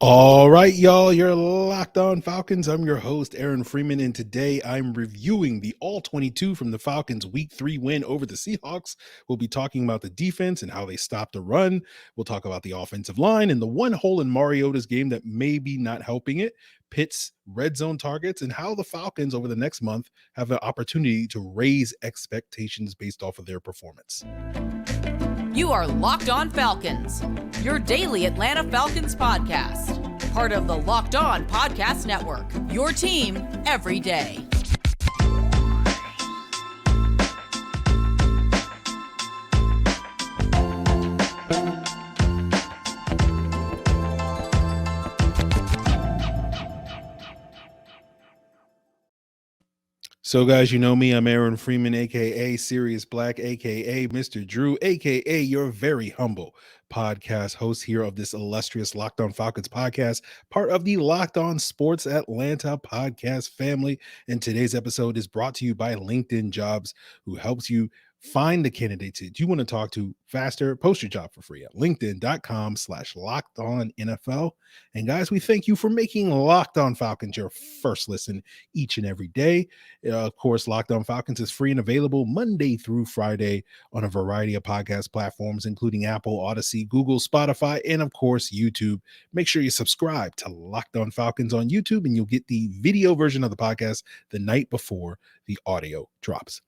All right, y'all, you're locked on Falcons. I'm your host, Aaron Freeman, and today I'm reviewing the All-22 from the Falcons' Week 3 win over the Seahawks. We'll be talking about the defense and how they stopped the run. We'll talk about the offensive line and the one hole in Mariota's game that may be not helping it, Pitt's red zone targets, and how the Falcons over the next month have an opportunity to raise expectations based off of their performance. You are Locked On Falcons, your daily Atlanta Falcons podcast. Part of the Locked On Podcast Network, your team every day. So, guys, you know me. I'm Aaron Freeman, a.k.a. Sirius Black, a.k.a. Mr. Drew, a.k.a. your very humble podcast host here of this illustrious Locked On Falcons podcast, part of the Locked On Sports Atlanta podcast family. And today's episode is brought to you by LinkedIn Jobs, who helps you find the candidates that you want to talk to faster. Post your job for free at linkedin.com/LockedOnNFL. And guys, we thank you for making Locked On Falcons your first listen each and every day. Of course, Locked On Falcons is free and available Monday through Friday on a variety of podcast platforms, including Apple, Odyssey, Google, Spotify, and of course, YouTube. Make sure you subscribe to Locked On Falcons on YouTube, and you'll get the video version of the podcast the night before the audio drops.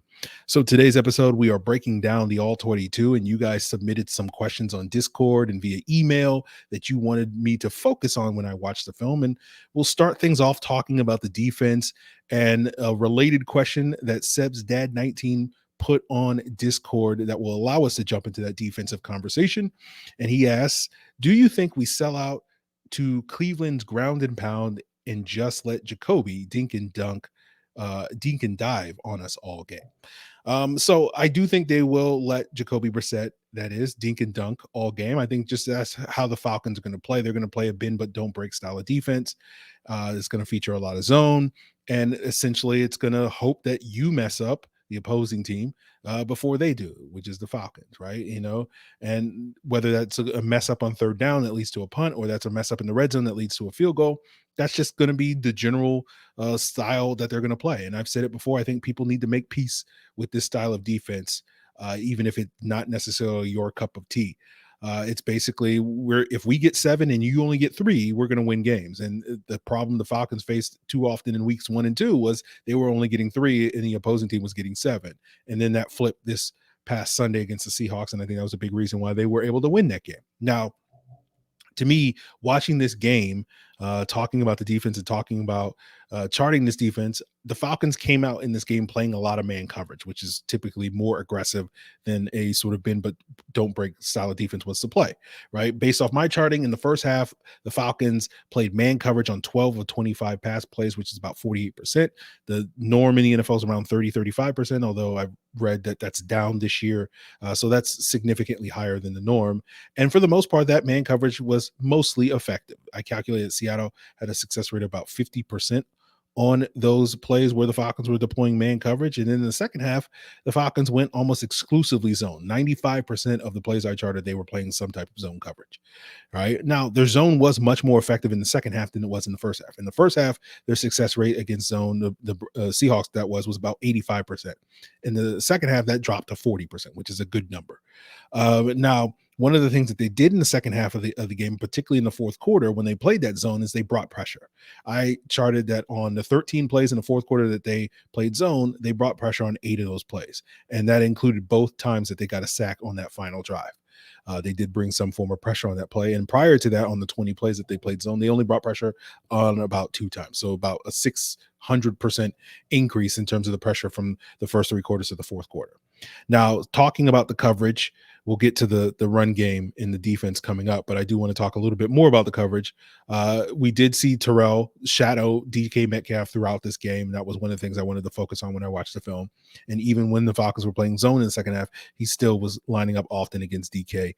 So today's episode, we are breaking down the All-22, and you guys submitted some questions on Discord and via email that you wanted me to focus on when I watched the film. And we'll start things off talking about the defense and a related question that Seb's Dad 19 put on Discord that will allow us to jump into that defensive conversation. And he asks, do you think we sell out to Cleveland's ground and pound and just let Jacoby dink and dive on us all game? So I do think they will let Jacoby Brissett, that is, dink and dunk all game. I think just that's how the Falcons are going to play. They're going to play a bend but don't break style of defense. It's going to feature a lot of zone, and essentially it's going to hope that you mess up the opposing team before they do, which is the Falcons, right? And whether that's a mess up on third down that leads to a punt, or that's a mess up in the red zone that leads to a field goal, that's just going to be the general style that they're going to play. And I've said it before, I think people need to make peace with this style of defense, even if it's not necessarily your cup of tea. It's basically if we get 7 and you only get 3, we're going to win games. And the problem the Falcons faced too often in weeks 1 and 2 was they were only getting 3 and the opposing team was getting 7. And then that flipped this past Sunday against the Seahawks. And I think that was a big reason why they were able to win that game. Now, to me, watching this game, talking about the defense and talking about charting this defense, the Falcons came out in this game playing a lot of man coverage, which is typically more aggressive than a sort of bend but don't break style of defense wants to play, right? Based off my charting, in the first half, the Falcons played man coverage on 12 of 25 pass plays, which is about 48%. The norm in the NFL is around 35%, although I've read that that's down this year. So that's significantly higher than the norm. And for the most part, that man coverage was mostly effective. I calculated Seattle had a success rate of about 50% on those plays where the Falcons were deploying man coverage. And then in the second half, the Falcons went almost exclusively zone. 95% of the plays I charted, they were playing some type of zone coverage. All right. Now, their zone was much more effective in the second half than it was in the first half. In the first half, their success rate against zone, the Seahawks, that was about 85%. In the second half, that dropped to 40%, which is a good number. Now, one of the things that they did in the second half of the game, particularly in the fourth quarter, when they played that zone, is they brought pressure. I charted that on the 13 plays in the fourth quarter that they played zone, they brought pressure on 8 of those plays. And that included both times that they got a sack on that final drive. They did bring some form of pressure on that play. And prior to that, on the 20 plays that they played zone, they only brought pressure on about 2 times. So about a 600% increase in terms of the pressure from the first 3 quarters to the fourth quarter. Now, talking about the coverage, we'll get to the run game in the defense coming up, but I do want to talk a little bit more about the coverage. We did see Terrell shadow DK Metcalf throughout this game. That was one of the things I wanted to focus on when I watched the film. And even when the Falcons were playing zone in the second half, he still was lining up often against DK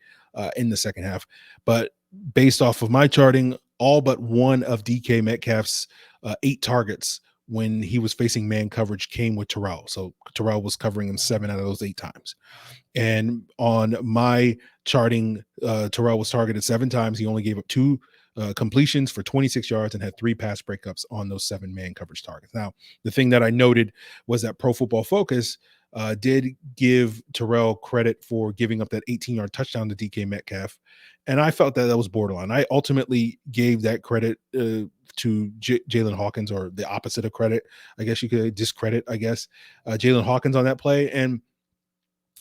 in the second half. But based off of my charting, all but one of DK Metcalf's 8 targets when he was facing man coverage came with Terrell. So Terrell was covering him 7 out of those 8 times. And on my charting, Terrell was targeted 7 times. He only gave up 2 completions for 26 yards and had 3 pass breakups on those 7 man coverage targets. Now, the thing that I noted was that Pro Football Focus did give Terrell credit for giving up that 18-yard touchdown to DK Metcalf. And I felt that was borderline. I ultimately gave that credit to Jalen Hawkins, or the opposite of credit. I guess you could discredit, Jalen Hawkins on that play. And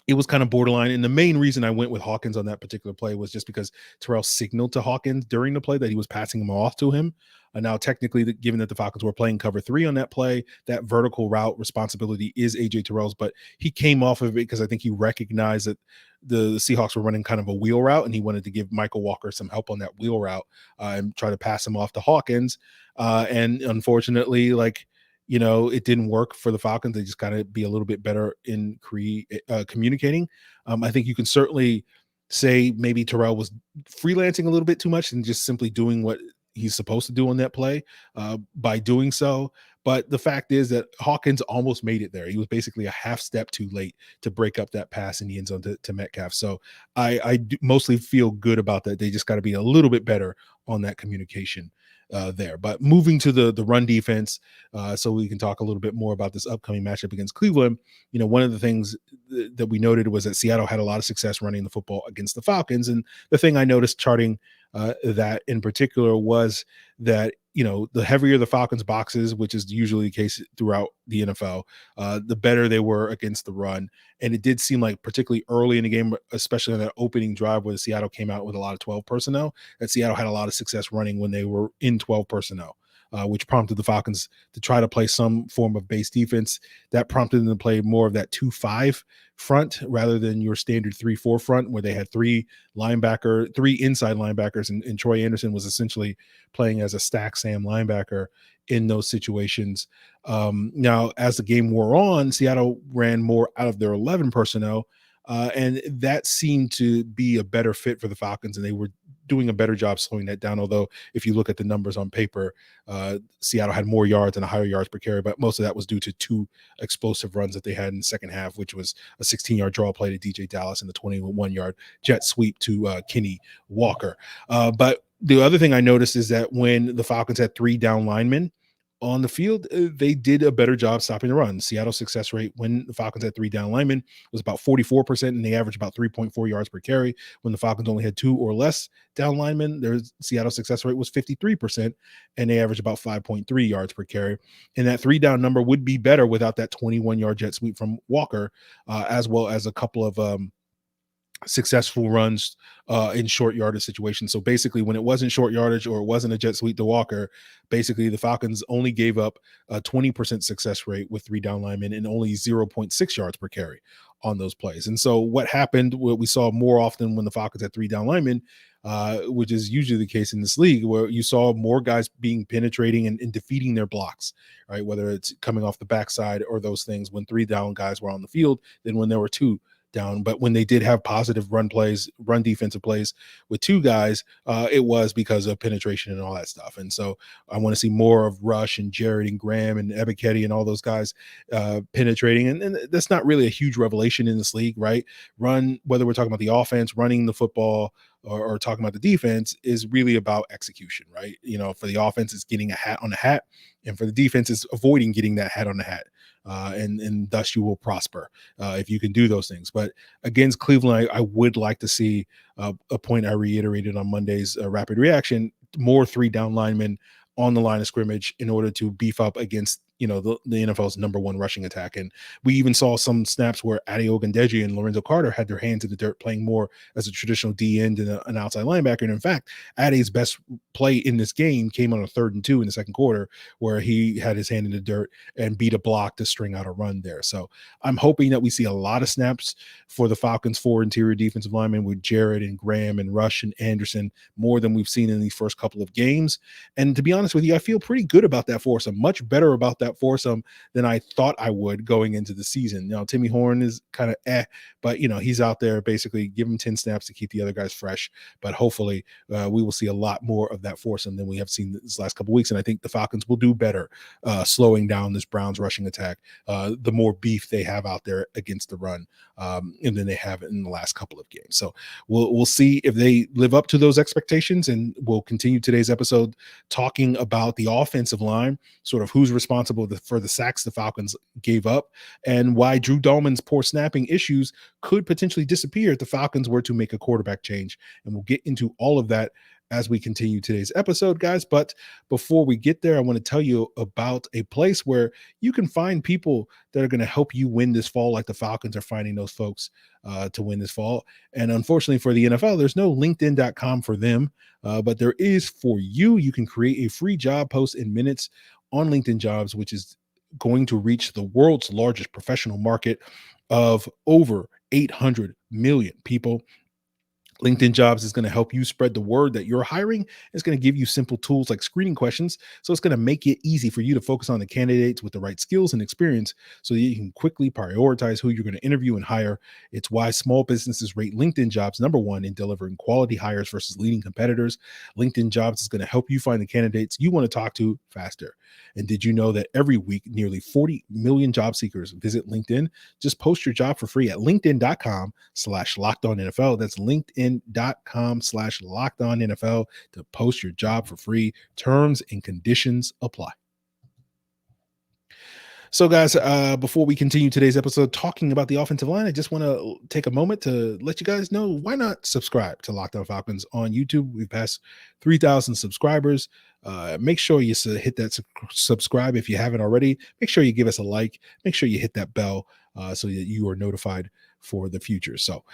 it was kind of borderline. And the main reason I went with Hawkins on that particular play was just because Terrell signaled to Hawkins during the play that he was passing him off to him. Now, technically, given that the Falcons were playing cover 3 on that play, that vertical route responsibility is AJ Terrell's, but he came off of it because I think he recognized that the Seahawks were running kind of a wheel route, and he wanted to give Michael Walker some help on that wheel route and try to pass him off to Hawkins. And unfortunately, it didn't work for the Falcons. They just got to be a little bit better in communicating. I think you can certainly say maybe Terrell was freelancing a little bit too much and just simply doing what he's supposed to do on that play by doing so. But the fact is that Hawkins almost made it there. He was basically a half step too late to break up that pass in the end zone to Metcalf. So I mostly feel good about that. They just got to be a little bit better on that communication there. But moving to the run defense, so we can talk a little bit more about this upcoming matchup against Cleveland. One of the things that we noted was that Seattle had a lot of success running the football against the Falcons. And the thing I noticed charting that in particular was that, the heavier the Falcons boxes, which is usually the case throughout the NFL, the better they were against the run. And it did seem like particularly early in the game, especially on that opening drive where Seattle came out with a lot of 12 personnel, that Seattle had a lot of success running when they were in 12 personnel. Which prompted the Falcons to try to play some form of base defense. That prompted them to play more of that 2-5 front rather than your standard 3-4 front, where they had 3 inside linebackers, and Troy Anderson was essentially playing as a stack Sam linebacker in those situations. Now, as the game wore on, Seattle ran more out of their 11 personnel, and that seemed to be a better fit for the Falcons, and they were doing a better job slowing that down. Although if you look at the numbers on paper, Seattle had more yards and a higher yards per carry, but most of that was due to 2 explosive runs that they had in the second half, which was a 16-yard draw play to DJ Dallas and the 21-yard jet sweep to Kenny Walker. But the other thing I noticed is that when the Falcons had 3 down linemen on the field, they did a better job stopping the run. Seattle's success rate when the Falcons had 3 down linemen was about 44%, and they averaged about 3.4 yards per carry. When the Falcons only had 2 or less down linemen, their Seattle success rate was 53%, and they averaged about 5.3 yards per carry. And that 3 down number would be better without that 21-yard jet sweep from Walker, as well as a couple of successful runs in short yardage situations. So basically, when it wasn't short yardage or it wasn't a jet sweep to Walker, basically the Falcons only gave up a 20% success rate with 3 down linemen and only 0.6 yards per carry on those plays. And so what happened, what we saw more often when the Falcons had 3 down linemen, which is usually the case in this league, where you saw more guys being penetrating and defeating their blocks, right? Whether it's coming off the backside or those things when 3 down guys were on the field than when there were 2 down. But when they did have positive run defensive plays with 2 guys, it was because of penetration and all that stuff. And so I want to see more of Rush and Jared and Graham and Ebiketie and all those guys penetrating. And that's not really a huge revelation in this league, right? Whether we're talking about the offense, running the football, or talking about the defense, is really about execution, right? For the offense, it's getting a hat on a hat, and for the defense, it's avoiding getting that hat on the hat. And thus you will prosper if you can do those things. But against Cleveland, I would like to see a point I reiterated on Monday's rapid reaction, more 3 down linemen on the line of scrimmage in order to beef up against the NFL's number 1 rushing attack. And we even saw some snaps where Ade Ogundeji and Lorenzo Carter had their hands in the dirt, playing more as a traditional D end and an outside linebacker. And in fact, Ade's best play in this game came on a 3rd and 2 in the second quarter, where he had his hand in the dirt and beat a block to string out a run there. So I'm hoping that we see a lot of snaps for the Falcons' 4 interior defensive linemen with Jared and Graham and Rush and Anderson, more than we've seen in these first couple of games. And to be honest with you, I feel pretty good about that force. I'm much better about that that foursome than I thought I would going into the season. Timmy Horn is kind of but he's out there. Basically give him 10 snaps to keep the other guys fresh, but hopefully we will see a lot more of that foursome than we have seen this last couple weeks. And I think the Falcons will do better slowing down this Browns rushing attack, the more beef they have out there against the run, and then they have it in the last couple of games. So we'll see if they live up to those expectations, and we'll continue today's episode talking about the offensive line, sort of who's responsible for the sacks the Falcons gave up, and why Drew Dalman's poor snapping issues could potentially disappear if the Falcons were to make a quarterback change. And we'll get into all of that as we continue today's episode, guys. But before we get there, I want to tell you about a place where you can find people that are going to help you win this fall, like the Falcons are finding those folks to win this fall. And unfortunately for the NFL, there's no LinkedIn.com for them, but there is for you. You can create a free job post in minutes on LinkedIn Jobs, which is going to reach the world's largest professional market of over 800 million people. LinkedIn Jobs is going to help you spread the word that you're hiring. It's going to give you simple tools like screening questions. So it's going to make it easy for you to focus on the candidates with the right skills and experience so that you can quickly prioritize who you're going to interview and hire. It's why small businesses rate LinkedIn Jobs #1 in delivering quality hires versus leading competitors. LinkedIn Jobs is going to help you find the candidates you want to talk to faster. And did you know that every week, nearly 40 million job seekers visit LinkedIn? Just post your job for free at linkedin.com/lockedonnfl. That's linkedin.com/lockedonnfl to post your job for free. Terms and conditions apply. So, guys, before we continue today's episode talking about the offensive line, I just want to take a moment to let you guys know, why not subscribe to Locked On Falcons on YouTube? We've passed 3,000 subscribers. Make sure you hit that subscribe if you haven't already. Make sure you give us a like. Make sure you hit that bell so that you are notified for the future. So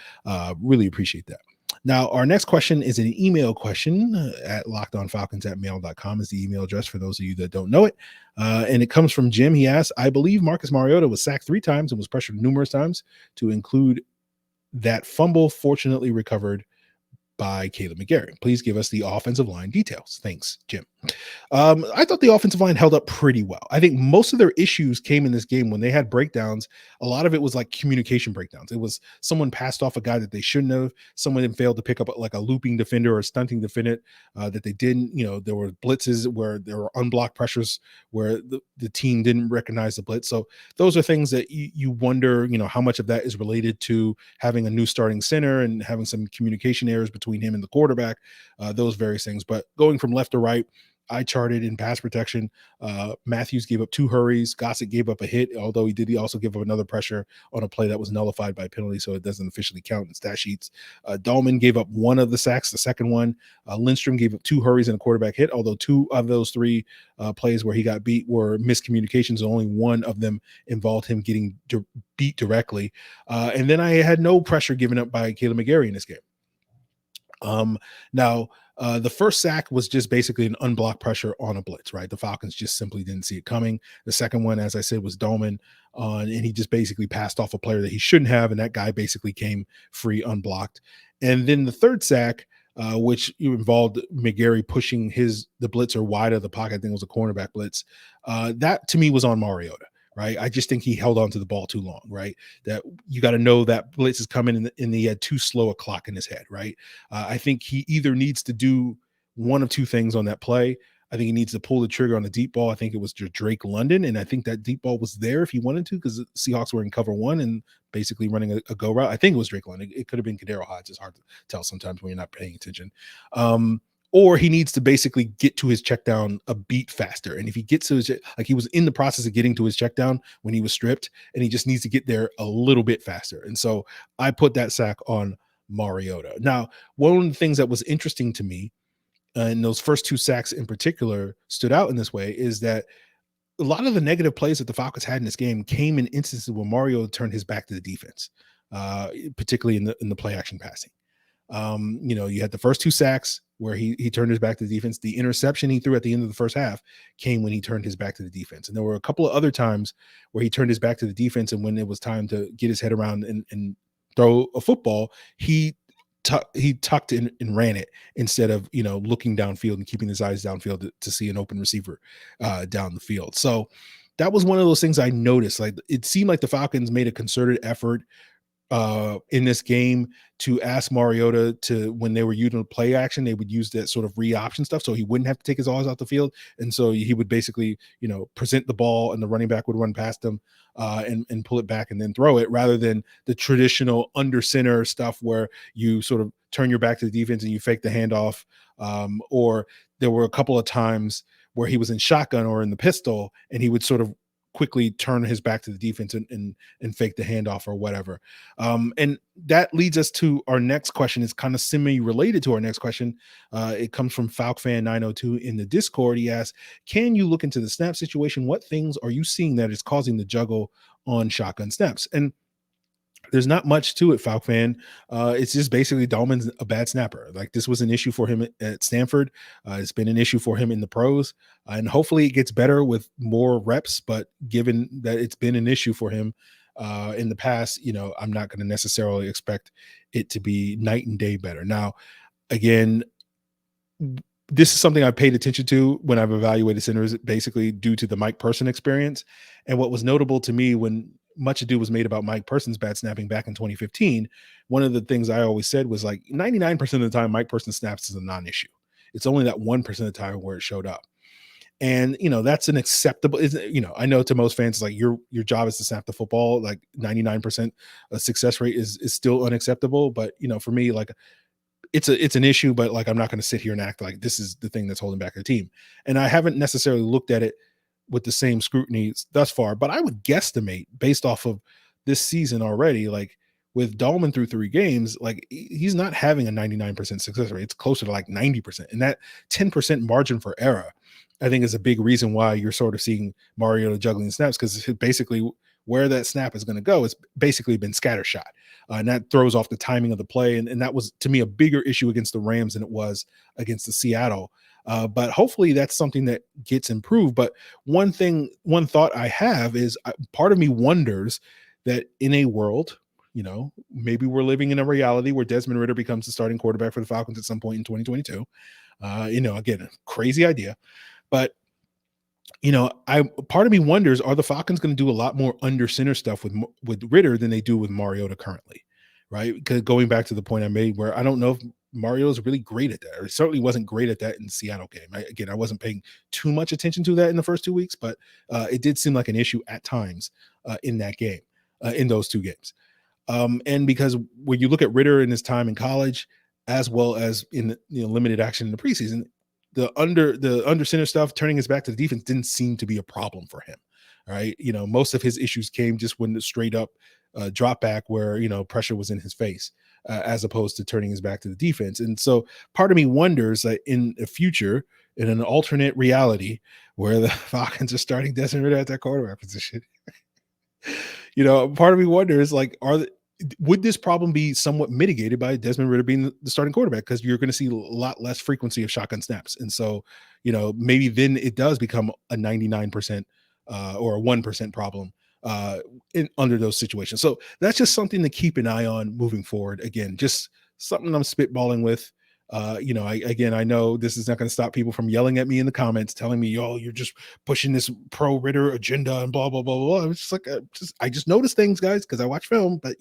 really appreciate that. Now, our next question is an email question at lockedonfalcons@mail.com is the email address for those of you that don't know it. And it comes from Jim. He asks, I believe Marcus Mariota was sacked 3 times and was pressured numerous times, to include that fumble fortunately recovered by Caleb McGarry. Please give us the offensive line details. Thanks, Jim. I thought the offensive line held up pretty well. I think most of their issues came in this game when they had breakdowns. A lot of it was like communication breakdowns. It was someone passed off a guy that they shouldn't have. Someone failed to pick up like a looping defender or a stunting defender that they didn't. There were blitzes where there were unblocked pressures where the team didn't recognize the blitz. So those are things that you wonder, how much of that is related to having a new starting center and having some communication errors between him and the quarterback, those various things. But going from left to right, I charted in pass protection. Matthews gave up 2 hurries. Gossett gave up a hit, although he also give up another pressure on a play that was nullified by penalty, so it doesn't officially count in stat sheets. Dalman gave up 1 of the sacks, the second one. Lindstrom gave up 2 hurries and a quarterback hit, although 2 of those 3 plays where he got beat were miscommunications. Only 1 of them involved him getting beat directly. And then I had no pressure given up by Caleb McGarry in this game. Now, the first sack was just basically an unblocked pressure on a blitz, right? The Falcons just simply didn't see it coming. The second one, as I said, was Dalman and he just basically passed off a player that he shouldn't have, and that guy basically came free unblocked. And then the third sack, which involved McGarry pushing the blitzer wide of the pocket, I think it was a cornerback blitz, that to me was on Mariota. Right. I just think he held on to the ball too long. Right. That you got to know that blitz is coming and he had too slow a clock in his head. Right. I think he either needs to do one of 2 things on that play. I think he needs to pull the trigger on the deep ball. I think it was Drake London. And I think that deep ball was there if he wanted to, because the Seahawks were in cover 1 and basically running a go route. I think it was Drake London. It could have been Kadero Hodge. It's hard to tell sometimes when you're not paying attention. Or he needs to basically get to his check down a beat faster. And if he gets to his, like he was in the process of getting to his check down when he was stripped, and he just needs to get there a little bit faster. And so I put that sack on Mariota. Now, one of the things that was interesting to me, and those first 2 sacks in particular stood out in this way, is that a lot of the negative plays that the Falcons had in this game came in instances where Mariota turned his back to the defense, particularly in the play action passing. You had the first 2 sacks where he turned his back to the defense. The interception he threw at the end of the first half came when he turned his back to the defense. And there were a couple of other times where he turned his back to the defense, and when it was time to get his head around and throw a football, he tucked in and ran it instead of, looking downfield and keeping his eyes downfield to see an open receiver down the field. So that was one of those things I noticed. Like, it seemed like the Falcons made a concerted effort in this game to ask Mariota to, when they were using play action, they would use that sort of read option stuff so he wouldn't have to take his eyes out the field. And so he would basically, present the ball and the running back would run past him and pull it back and then throw it, rather than the traditional under center stuff where you sort of turn your back to the defense and you fake the handoff. Or there were a couple of times where he was in shotgun or in the pistol and he would sort of quickly turn his back to the defense and fake the handoff or whatever. And that leads us to our next question. It's kind of semi-related to our next question. It comes from FalcFan902 in the Discord. He asks, can you look into the snap situation? What things are you seeing that is causing the juggle on shotgun snaps? And there's not much to it, Falc fan. It's just basically Dalman's a bad snapper. Like, this was an issue for him at Stanford. It's been an issue for him in the pros, and hopefully it gets better with more reps. But given that it's been an issue for him in the past, I'm not going to necessarily expect it to be night and day better. Now, again, this is something I've paid attention to when I've evaluated centers, basically due to the Mike Person experience. And what was notable to me when much ado was made about Mike Person's bad snapping back in 2015, one of the things I always said was, like, 99% of the time Mike Person snaps is a non-issue. It's only that 1% of the time where it showed up. And, that's an acceptable, I know to most fans, it's like your job is to snap the football. Like, 99% success rate is still unacceptable. But, for me, like, it's an issue, but, like, I'm not going to sit here and act like this is the thing that's holding back the team. And I haven't necessarily looked at it with the same scrutiny thus far, but I would guesstimate, based off of this season already, like, with Dalman through 3 games, like, he's not having a 99% success rate. It's closer to like 90%. And that 10% margin for error, I think, is a big reason why you're sort of seeing Mariota juggling snaps, because basically where that snap is going to go, it's basically been scattershot. And that throws off the timing of the play. And that was, to me, a bigger issue against the Rams than it was against the Seattle. But hopefully that's something that gets improved. But one thought I have is, part of me wonders that in a world, maybe we're living in a reality where Desmond Ridder becomes the starting quarterback for the Falcons at some point in 2022. Again, a crazy idea, but part of me wonders, are the Falcons going to do a lot more under center stuff with Ridder than they do with Mariota currently? Right. Because going back to the point I made, where I don't know if Mario is really great at that, or certainly wasn't great at that in the Seattle game. I wasn't paying too much attention to that in the first 2 weeks, but it did seem like an issue at times in that game, in those 2 games. And because when you look at Ridder in his time in college, as well as in limited action in the preseason, the under center stuff, turning his back to the defense, didn't seem to be a problem for him. Right. Most of his issues came just when the straight up drop back where, pressure was in his face, as opposed to turning his back to the defense. And so part of me wonders that in the future, in an alternate reality where the Falcons are starting Desmond Ridder at that quarterback position, part of me wonders, like, would this problem be somewhat mitigated by Desmond Ridder being the starting quarterback? Because you're going to see a lot less frequency of shotgun snaps. And so, maybe then it does become a 99% or a 1% problem under those situations. So that's just something to keep an eye on moving forward. Again, just something I'm spitballing with. I know this is not going to stop people from yelling at me in the comments, telling me, "Oh, you're just pushing this pro Ridder agenda and blah blah blah blah." It's just like, I just notice things, guys, because I watch film. But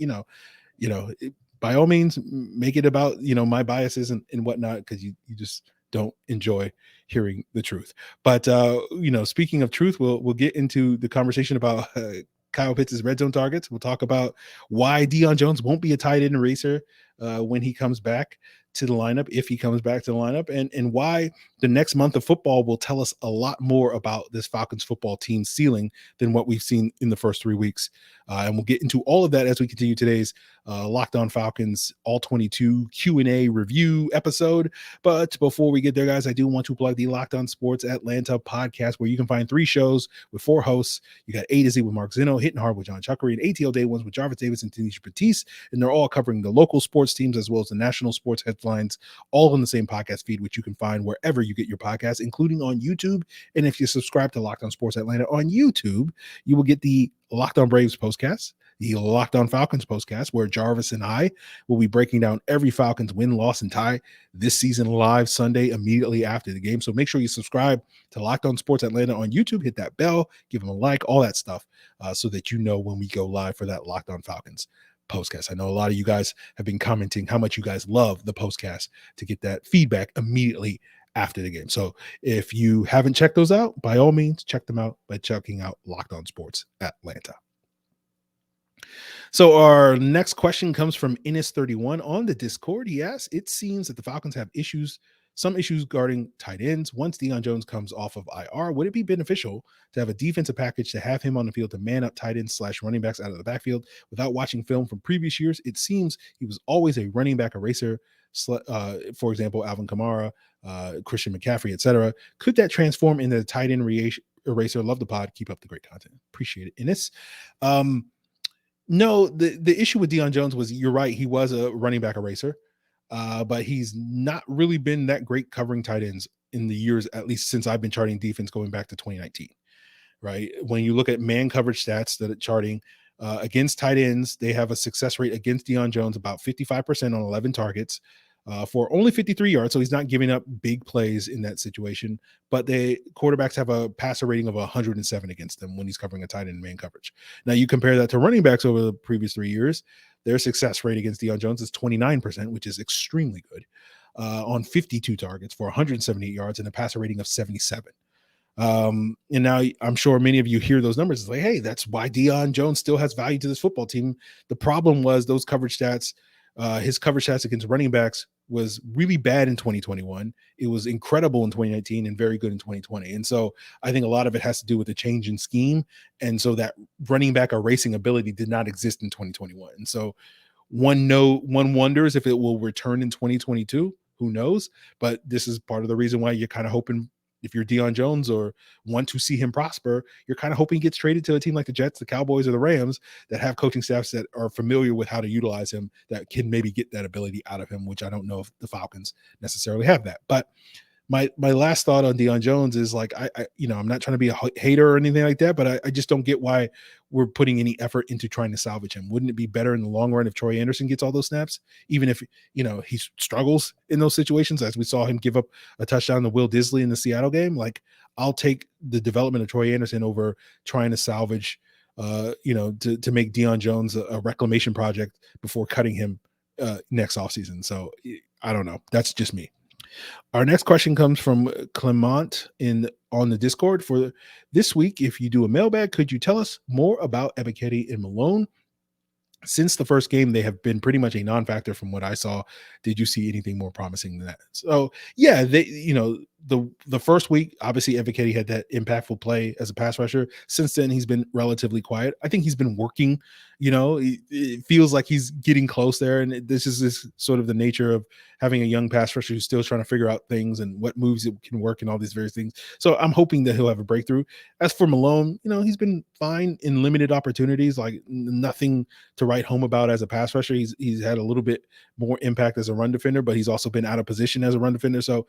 by all means, make it about my biases and whatnot, because you just don't enjoy hearing the truth. But speaking of truth, we'll get into the conversation about Kyle Pitts' red zone targets. We'll talk about why Deion Jones won't be a tight end racer when he comes back to the lineup, if he comes back to the lineup, and why the next month of football will tell us a lot more about this Falcons football team ceiling than what we've seen in the first 3 weeks. And we'll get into all of that as we continue today's Locked On Falcons All-22 Q&A review episode. But before we get there, guys, I do want to plug the Locked On Sports Atlanta podcast, where you can find 3 shows with 4 hosts. You got A to Z with Mark Zinno, Hitting Hard with John Chuckery, and ATL Day Ones with Jarvis Davis and Tanisha Batiste. And they're all covering the local sports teams as well as the national sports headlines, all in the same podcast feed, which you can find wherever you get your podcasts, including on YouTube. And if you subscribe to Locked On Sports Atlanta on YouTube, you will get the Locked On Braves postcast, the Locked On Falcons postcast, where Jarvis and I will be breaking down every Falcons win, loss, and tie this season live Sunday immediately after the game. So make sure you subscribe to Locked On Sports Atlanta on YouTube, hit that bell, give them a like, all that stuff, so that you know when we go live for that Locked On Falcons postcast. I know a lot of you guys have been commenting how much you guys love the postcast to get that feedback immediately after the game. So if you haven't checked those out, by all means, check them out by checking out Locked On Sports Atlanta. So our next question comes from Innis31 on the Discord. He asks, it seems that the Falcons have some issues guarding tight ends. Once Deion Jones comes off of IR, would it be beneficial to have a defensive package to have him on the field to man up tight ends / running backs out of the backfield? Without watching film from previous years, it seems he was always a running back eraser. For example, Alvin Kamara, Christian McCaffrey, etc. Could that transform into a tight end eraser? Love the pod. Keep up the great content. Appreciate it. And this, no, the issue with Deion Jones was, you're right, he was a running back eraser, but he's not really been that great covering tight ends in the years, at least since I've been charting defense going back to 2019, right? When you look at man coverage stats that are charting against tight ends, they have a success rate against Deion Jones about 55% on 11 targets for only 53 yards. So he's not giving up big plays in that situation, but quarterbacks have a passer rating of 107 against them when he's covering a tight end in man coverage. Now you compare that to running backs over the previous 3 years, their success rate against Deion Jones is 29%, which is extremely good, on 52 targets for 178 yards and a passer rating of 77. And now I'm sure many of you hear those numbers. It's like, hey, that's why Deion Jones still has value to this football team. The problem was those coverage stats, his coverage stats against running backs was really bad in 2021. It was incredible in 2019 and very good in 2020. And so I think a lot of it has to do with the change in scheme. And so that running back erasing ability did not exist in 2021. And so one wonders if it will return in 2022. Who knows? But this is part of the reason why you're kind of hoping, if you're Deion Jones or want to see him prosper, you're kind of hoping he gets traded to a team like the Jets, the Cowboys, or the Rams that have coaching staffs that are familiar with how to utilize him, that can maybe get that ability out of him, which I don't know if the Falcons necessarily have that. But my last thought on Deion Jones is, like, I I'm not trying to be a hater or anything like that, but I just don't get why we're putting any effort into trying to salvage him. Wouldn't it be better in the long run if Troy Anderson gets all those snaps, even if he struggles in those situations, as we saw him give up a touchdown to Will Disley in the Seattle game? Like, I'll take the development of Troy Anderson over trying to salvage to make Deion Jones a reclamation project before cutting him next offseason. So I don't know. That's just me. Our next question comes from Clement on the Discord. For this week, if you do a mailbag, could you tell us more about Ebiketie and Malone? Since the first game, they have been pretty much a non-factor from what I saw. Did you see anything more promising than that? So yeah, the first week, obviously Ebiketie had that impactful play as a pass rusher. Since then, he's been relatively quiet. I think he's been working. It feels like he's getting close there, and this is sort of the nature of having a young pass rusher who's still trying to figure out things and what moves it can work and all these various things. So I'm hoping that he'll have a breakthrough. As for Malone, he's been fine in limited opportunities, like nothing to write home about as a pass rusher. He's had a little bit more impact as a run defender, but he's also been out of position as a run defender. So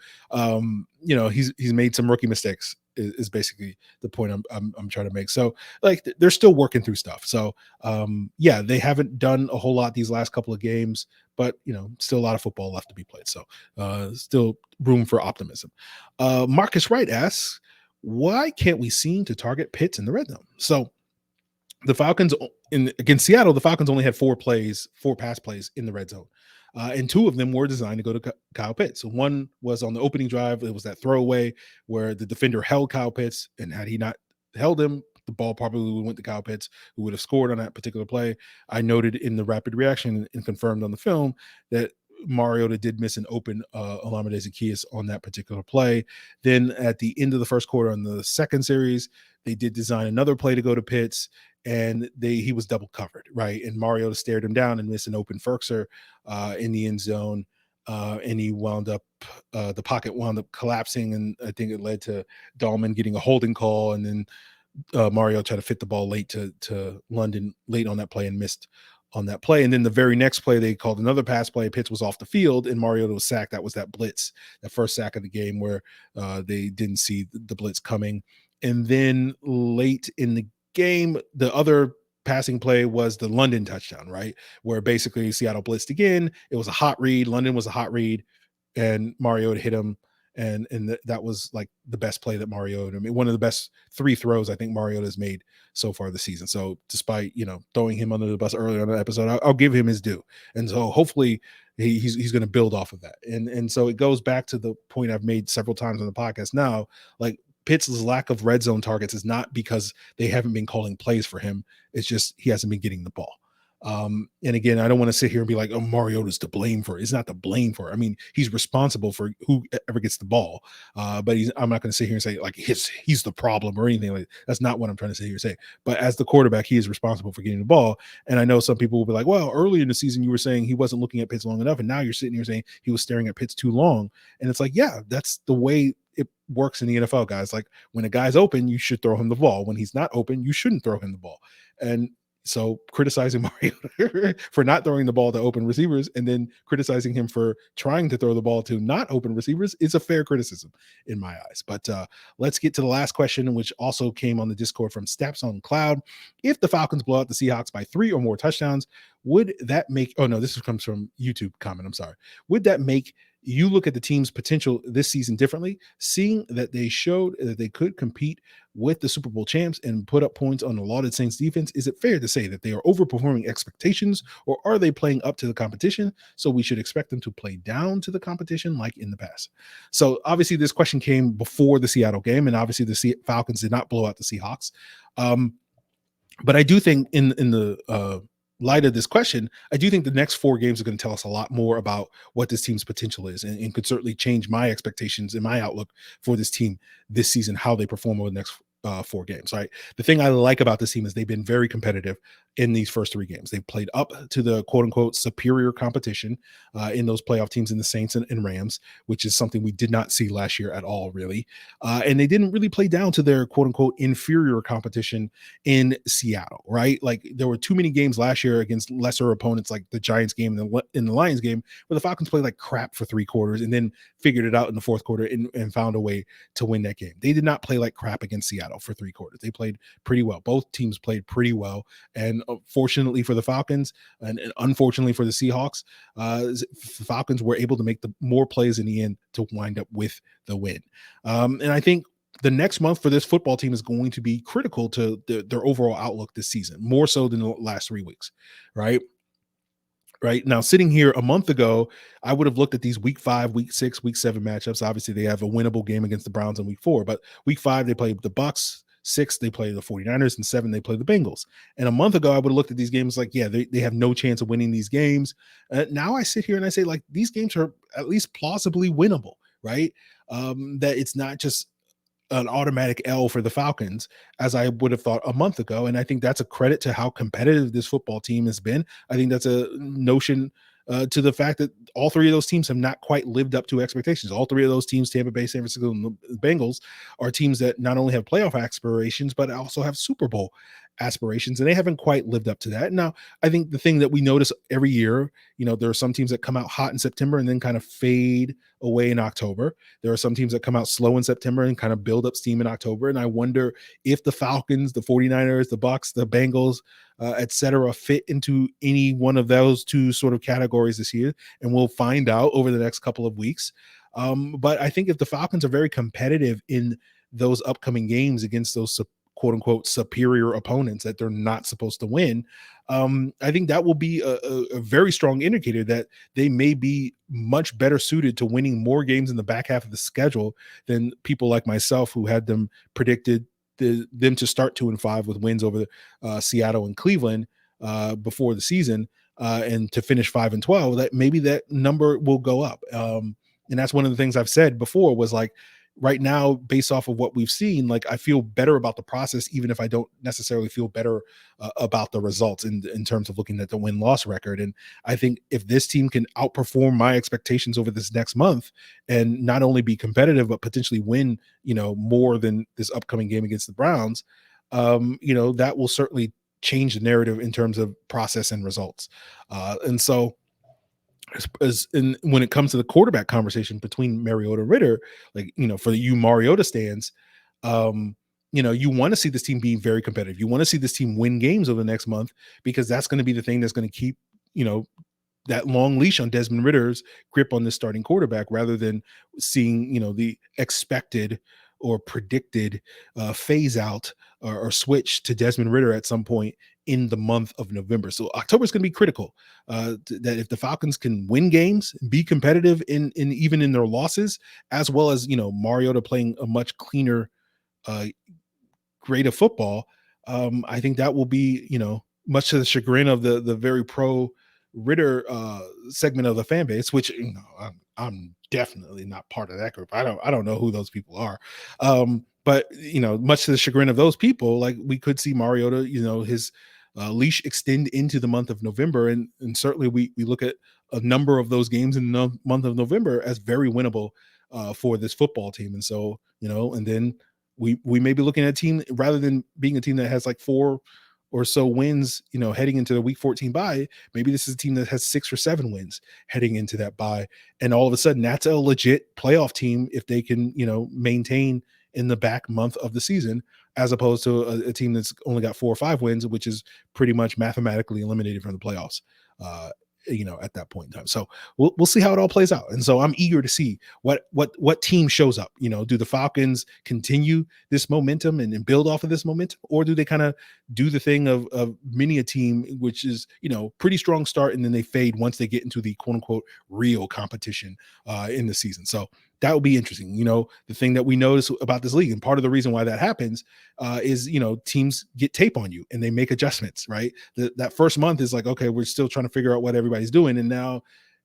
he's made some rookie mistakes is basically the point I'm trying to make. So, like, they're still working through stuff. So yeah, they haven't done a whole lot these last couple of games, but still a lot of football left to be played. So still room for optimism. Marcus Wright asks, why can't we seem to target Pitts in the red zone? So the Falcons against Seattle, the Falcons only had four pass plays in the red zone. And two of them were designed to go to Kyle Pitts. So one was on the opening drive. It was that throwaway where the defender held Kyle Pitts, and had he not held him, the ball probably went to Kyle Pitts, who would have scored on that particular play. I noted in the rapid reaction and confirmed on the film that Mariota did miss an open Olamide Zaccheaus on that particular play. Then at the end of the first quarter on the second series, they did design another play to go to Pitts, and he was double covered, right? And Mariota stared him down and missed an open Ferkser in the end zone, and he wound up the pocket wound up collapsing, and I think it led to Dalman getting a holding call, and then Mario tried to fit the ball late to London late on that play and missed on that play. And then the very next play, they called another pass play. Pitts was off the field, and Mariota was sacked. That was that blitz, that first sack of the game where they didn't see the blitz coming. And then late in the game, the other passing play was the London touchdown, right? Where basically Seattle blitzed again. It was a hot read. London was a hot read, and Mariota hit him. And that was like the best play that Mariota, I mean, one of the best 3 throws I think Mariota has made so far this season. So despite, throwing him under the bus earlier on the episode, I'll give him his due. And so hopefully he's going to build off of that. And so it goes back to the point I've made several times on the podcast now, like Pitt's lack of red zone targets is not because they haven't been calling plays for him. It's just he hasn't been getting the ball. And again, I don't want to sit here and be like, oh, Mariota's to blame for it. It's not to blame for it. I mean, he's responsible for whoever gets the ball. But I'm not going to sit here and say like he's the problem or anything like that. That's not what I'm trying to sit here and say. But as the quarterback, he is responsible for getting the ball. And I know some people will be like, well, earlier in the season, you were saying he wasn't looking at Pitts long enough. And now you're sitting here saying he was staring at Pitts too long. And it's like, yeah, that's the way it works in the NFL, guys. Like when a guy's open, you should throw him the ball. When he's not open, you shouldn't throw him the ball. And so criticizing Mario for not throwing the ball to open receivers and then criticizing him for trying to throw the ball to not open receivers is a fair criticism in my eyes. But let's get to the last question, which also came on the Discord from Steps on Cloud. If the Falcons blow out the Seahawks by 3 or more touchdowns, would that make, oh no, this comes from YouTube comment, I'm sorry. Would that make you look at the team's potential this season differently, seeing that they showed that they could compete with the Super Bowl champs and put up points on the lauded Saints defense? Is it fair to say that they are overperforming expectations, or are they playing up to the competition? So we should expect them to play down to the competition like in the past. So obviously this question came before the Seattle game, and obviously the Falcons did not blow out the Seahawks. But I do think in the light of this question, I do think the next 4 games are going to tell us a lot more about what this team's potential is, and could certainly change my expectations and my outlook for this team this season, how they perform over the next 4 games, right? The thing I like about this team is they've been very competitive in these first 3 games. They played up to the quote unquote superior competition in those playoff teams in the Saints and Rams, which is something we did not see last year at all, really. And they didn't really play down to their quote unquote inferior competition in Seattle, right? Like there were too many games last year against lesser opponents, like the Giants game and the Lions game, where the Falcons played like crap for 3 quarters and then figured it out in the 4th quarter and found a way to win that game. They did not play like crap against Seattle for 3 quarters. They played pretty well. Both teams played pretty well. And fortunately for the Falcons and unfortunately for the Seahawks, the Falcons were able to make the more plays in the end to wind up with the win. And I think the next month for this football team is going to be critical to their overall outlook this season, more so than the last 3 weeks, right? Right now, sitting here a month ago, I would have looked at these week 5, week 6, week 7 matchups. Obviously, they have a winnable game against the Browns in week 4, but week 5, they play the Bucks. 6, they play the 49ers, and 7, they play the Bengals. And a month ago, I would have looked at these games like, yeah, they have no chance of winning these games. Now I sit here and I say, like, these games are at least plausibly winnable, right? That it's not just an automatic L for the Falcons, as I would have thought a month ago. And I think that's a credit to how competitive this football team has been. I think that's a notion to the fact that all 3 of those teams have not quite lived up to expectations. All 3 of those teams, Tampa Bay, San Francisco, and the Bengals, are teams that not only have playoff aspirations, but also have Super Bowl aspirations, and they haven't quite lived up to that. Now, I think the thing that we notice every year, there are some teams that come out hot in September and then kind of fade away in October. There are some teams that come out slow in September and kind of build up steam in October. And I wonder if the Falcons, the 49ers, the Bucks, the Bengals, et cetera, fit into any one of those 2 sort of categories this year. And we'll find out over the next couple of weeks. But I think if the Falcons are very competitive in those upcoming games against those quote unquote superior opponents that they're not supposed to win, I think that will be a very strong indicator that they may be much better suited to winning more games in the back half of the schedule than people like myself who had them predicted them to start 2-5 with wins over Seattle and Cleveland before the season and to finish 5-12. That maybe that number will go up. And that's one of the things I've said before was like, right now, based off of what we've seen, like I feel better about the process, even if I don't necessarily feel better about the results in terms of looking at the win-loss record. And I think if this team can outperform my expectations over this next month and not only be competitive, but potentially win, more than this upcoming game against the Browns, that will certainly change the narrative in terms of process and results. And so, when it comes to the quarterback conversation between Mariota and Ritter, like, for you Mariota stands, you want to see this team being very competitive. You want to see this team win games over the next month, because that's going to be the thing that's going to keep, that long leash on Desmond Ritter's grip on this starting quarterback, rather than seeing, the expected or predicted phase out or switch to Desmond Ritter at some point in the month of November. So October is going to be critical. That if the Falcons can win games, be competitive in even in their losses, as well as Mariota playing a much cleaner grade of football, I think that will be much to the chagrin of the very pro Ritter segment of the fan base, which I'm definitely not part of that group. I don't know who those people are. But much to the chagrin of those people, like, we could see Mariota, his leash extend into the month of November, and certainly we look at a number of those games in the month of November as very winnable for this football team. And so, and then we may be looking at a team, rather than being a team that has like 4 or so wins, heading into the week 14 bye. Maybe this is a team that has 6 or 7 wins heading into that bye. And all of a sudden that's a legit playoff team if they can, maintain in the back month of the season, as opposed to a team that's only got 4 or 5 wins, which is pretty much mathematically eliminated from the playoffs. At that point in time. So we'll see how it all plays out. And so I'm eager to see what team shows up. Do the Falcons continue this momentum and build off of this momentum, or do they kind of do the thing of many a team, which is, pretty strong start, and then they fade once they get into the quote unquote real competition in the season. So that will be interesting. The thing that we notice about this league, and part of the reason why that happens is, teams get tape on you and they make adjustments, right? That first month is like, okay, we're still trying to figure out what everybody's doing. And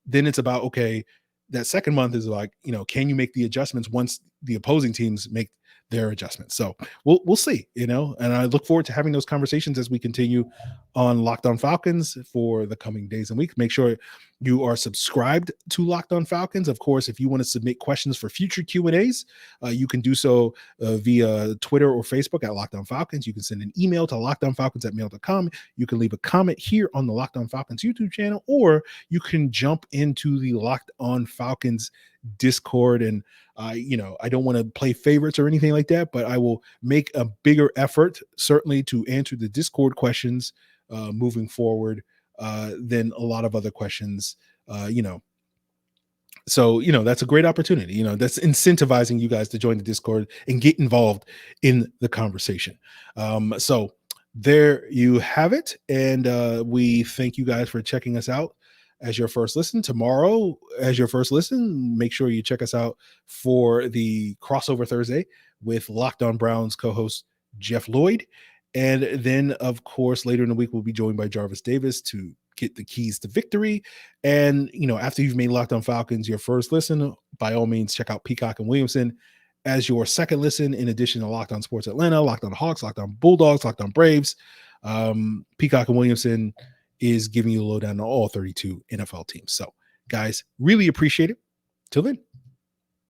then it's about, okay, that second month is like, can you make the adjustments once the opposing teams make their adjustments? So we'll see, and I look forward to having those conversations as we continue on Locked On Falcons for the coming days and weeks. Make sure you are subscribed to Locked On Falcons. Of course, if you want to submit questions for future Q&As, you can do so via Twitter or Facebook at Locked On Falcons. You can send an email to lockedonfalcons@mail.com. You can leave a comment here on the Locked On Falcons YouTube channel, or you can jump into the Locked On Falcons Discord. And I don't want to play favorites or anything like that, but I will make a bigger effort, certainly, to answer the Discord questions moving forward than a lot of other questions. So, that's a great opportunity. That's incentivizing you guys to join the Discord and get involved in the conversation. So there you have it. And we thank you guys for checking us out as your first listen. Tomorrow, as your first listen, make sure you check us out for the crossover Thursday with Locked On Browns co-host Jeff Lloyd. And then, of course, later in the week, we'll be joined by Jarvis Davis to get the keys to victory. And, after you've made Locked On Falcons your first listen, by all means, check out Peacock and Williamson as your second listen, in addition to Locked On Sports Atlanta, Locked On Hawks, Locked On Bulldogs, Locked On Braves. Peacock and Williamson is giving you a lowdown on all 32 NFL teams. So, guys, really appreciate it. Till then.